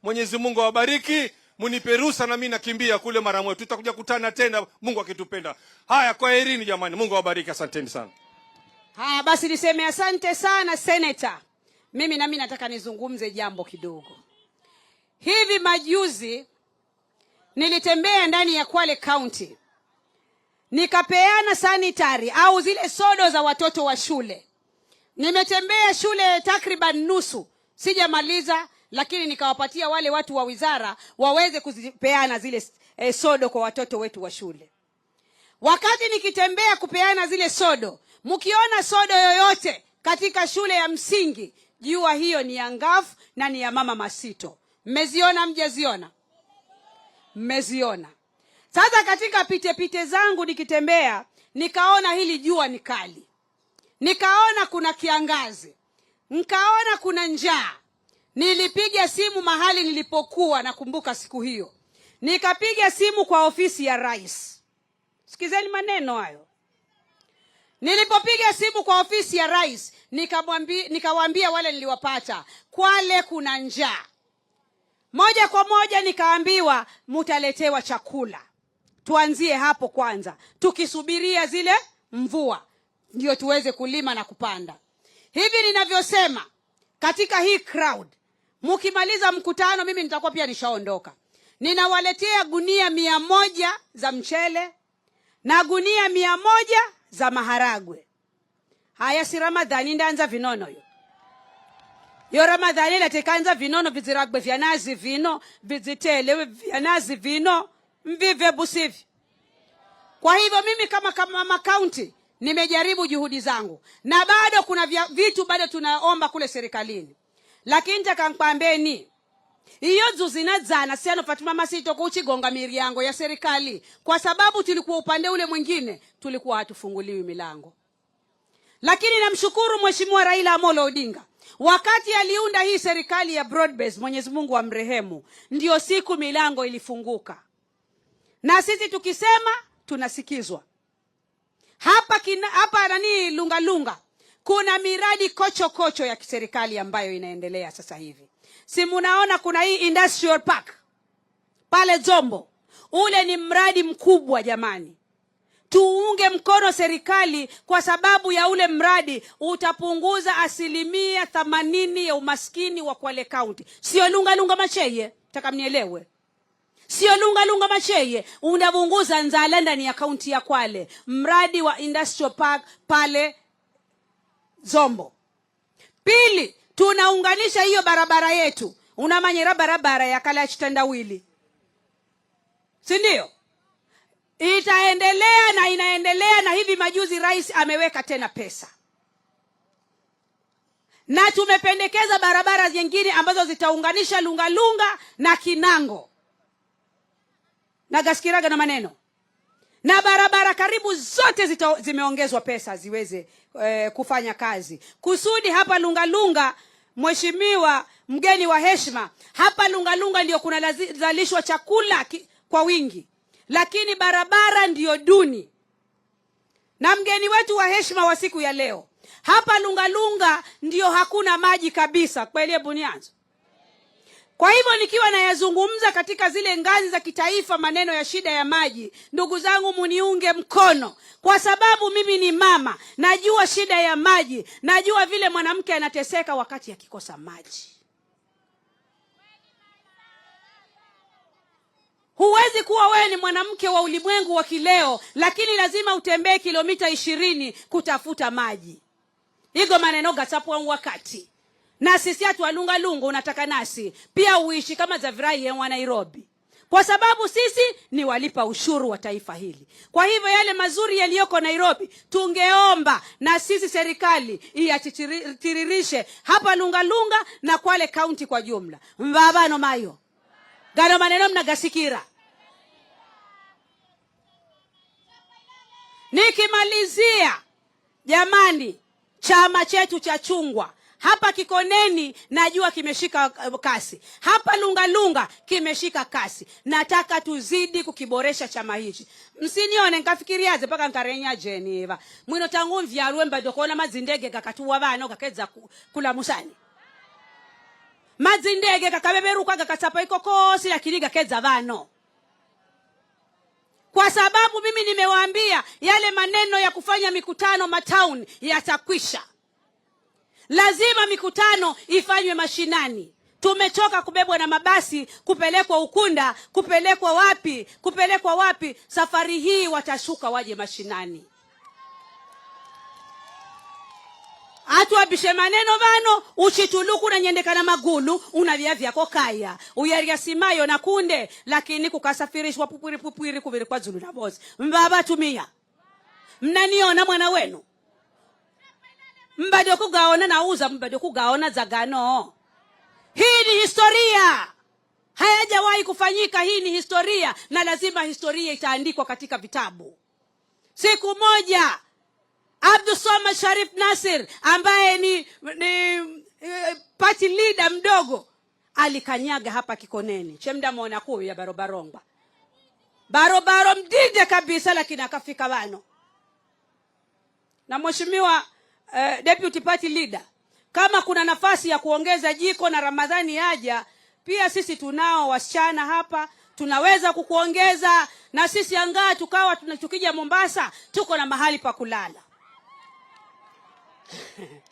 Mwenyezi Mungu awabariki, munipe ruhusa na mimi nakimbia kule mara moja. Tutakuja kutana tena Mungu akitupenda. Haya, kwaherini jamani. Mungu awabariki, asanteni sana. Haya basi niseme asante sana Senator. Mimi nataka nizungumze jambo kidogo. Hivi majuzi nilitembea ndani ya Kwale County. Nikapeana sanitary au zile sodo za watoto wa shule. Nimetembea shule takriban nusu, sijamaliza, lakini nikawapatia wale watu wa wizara waweze kuzipeana zile sodo kwa watoto wetu wa shule. Wakati nikitembea kupeana zile sodo, mkiona sodo yoyote katika shule ya msingi, jua hiyo ni ya Ngafu na ni ya Mama Masito. Mmeziona mjaziona? Mmeziona. Sasa katika pite zangu nikitembea, nikaona hili jua ni kali. Nikaona kuna kiangazi. Nikaona kuna njaa. Nilipiga simu mahali nilipokuwa, nakumbuka siku hiyo. Nikapiga simu kwa ofisi ya rais. Sikizeni maneno hayo. Nilipopiga simu kwa ofisi ya rais, nikawaambia wale niliwapata, Kwale kuna njaa. Moja kwa moja nikaambiwa mutaletewa chakula. Tuanzie hapo kwanza, tukisubiria zile mvua ndio tuweze kulima na kupanda. Hivi ninavyosema, katika hii crowd, mkimaliza mkutano mimi nitakuwa pia nishaondoka. Ninawaletea gunia 100 za mchele na gunia 100 za maharagwe. Haya, si Ramadhani ndaanza vinono yo. Yo Ramadhani latekanza vinono, viziragwe vya nazi vino, vizitele vya nazi vino, mvive busivi. Kwa hivyo mimi kama Mama County nimejaribu juhudi zangu, na bado kuna vitu bado tunaomba kule serikalini. Lakini nitakwambeni, hiyo zuzina zana siano Fatuma Masito kuchigonga miriango ya serikali, kwa sababu tulikuwa upande ule mwingine, tulikuwa hatufunguliwi milango. Lakini namshukuru Mheshimiwa Raila Amolo Odinga, wakati aliunda hii serikali ya broad base, Mwenyezi Mungu amrehemu, ndio siku milango ilifunguka. Na sisi tukisema tunasikizwa. Hapa nani Lungalunga, kuna miradi kocho ya kiserikali ambayo inaendelea sasa hivi. Si munaona kuna hii industrial park pale Zombo. Ule ni mradi mkubwa jamani. Tuunge mkono serikali, kwa sababu ya ule mradi utapunguza 80% ya umaskini wa Kwale County. Sio Lungalunga Macheye, nataka mnielewe. Sio Lungalunga Macheye, unavunguza nzala ndani ya kaunti ya Kwale. Mradi wa industrial park pale Zombo. Pili, tunaunganisha hiyo barabara yetu. Unamanyera barabara ya Kala Chitandawili. Si ndio? Itaendelea na inaendelea, na hivi majuzi rais ameweka tena pesa. Na tumependekeza barabara zingine ambazo zitaunganisha Lungalunga na Kinango na Gaskiraga na Maneno. Na barabara karibu zote zimeongezwa pesa ziweze kufanya kazi. Kusudi hapa Lungalunga, Mheshimiwa mgeni wa heshima, hapa Lungalunga ndio kuna zalishwa chakula kwa wingi, lakini barabara ndio duni. Na mgeni wetu wa heshima wa siku ya leo, hapa Lungalunga ndio hakuna maji kabisa. Kweli Bunianzo? Kwa hivyo nikiwa nayazungumza katika zile ngazi za kitaifa maneno ya shida ya maji, ndugu zangu muniunge mkono, kwa sababu mimi ni mama, najua shida ya maji, najua vile mwanamke anateseka wakati akikosa maji. Huwezi kuwa wewe ni mwanamke wa ulimwengu wa kileo, lakini lazima utembee kilomita 20 kutafuta maji. Higo maneno gatapwa wakati. Na sisi atu Lungalunga unataka nasi pia uishi kama Zavirai wa Nairobi, kwa sababu sisi ni walipa ushuru wa taifa hili. Kwa hivyo yale mazuri yaliyoko Nairobi tungeomba na sisi serikali iatiririshe hapa Lungalunga na Kwale County kwa jumla. Mbabano mayo gano maneno mnagasikira. Nikimalizia jamani, chama chetu cha chungwa hapa Kikoneni najua kimeshika kasi. Hapa Lungalunga kimeshika kasi. Nataka tuzidi kukiboresha chama hichi. Msinione nikafikiriaze paka nkarenya Geneva. Mwino tangu mvyarwe mbado kona mazindege kakatuwa bano kakeza kula musani. mazindege kakabeberuka kakachapa ikokosi lakini gakeza vano. Kwa sababu mimi nimewaambia yale maneno ya kufanya mikutano matown yatakwisha. Lazima mikutano ifanywe mashinani. Tumechoka kubebwa na mabasi kupelekwa Ukunda, kupelekwa wapi. Safari hii watashuka waje mashinani. Atuabishe maneno vano uchituluku na nyendekana magulu unavya vyako kaya uyaria simayo na kunde lakini kukasafirishwa pupwiri kuviri kwa Zulu na bosi. Mbaba tumia mnaniona mwana wenu mbado kugaona nauza mbado kugaona zagano. Hii ni historia, hayajawahi kufanyika. Hii ni historia na lazima historia itaandikwa katika vitabu. Siku moja Abdulswamad Sharif Nassir ambaye ni party leader mdogo alikanyaga hapa Kikoneni chemda mona kuu ya barobarongwa barobaro mdide kabisa, lakini akafika wano. Na mheshimiwa deputy party leader, kama kuna nafasi ya kuongeza jiko na Ramadhani haja, pia sisi tunao wasichana hapa, tunaweza kukuongeza na sisi angaa tukawa tunachukija Mombasa tuko na mahali pa kulala.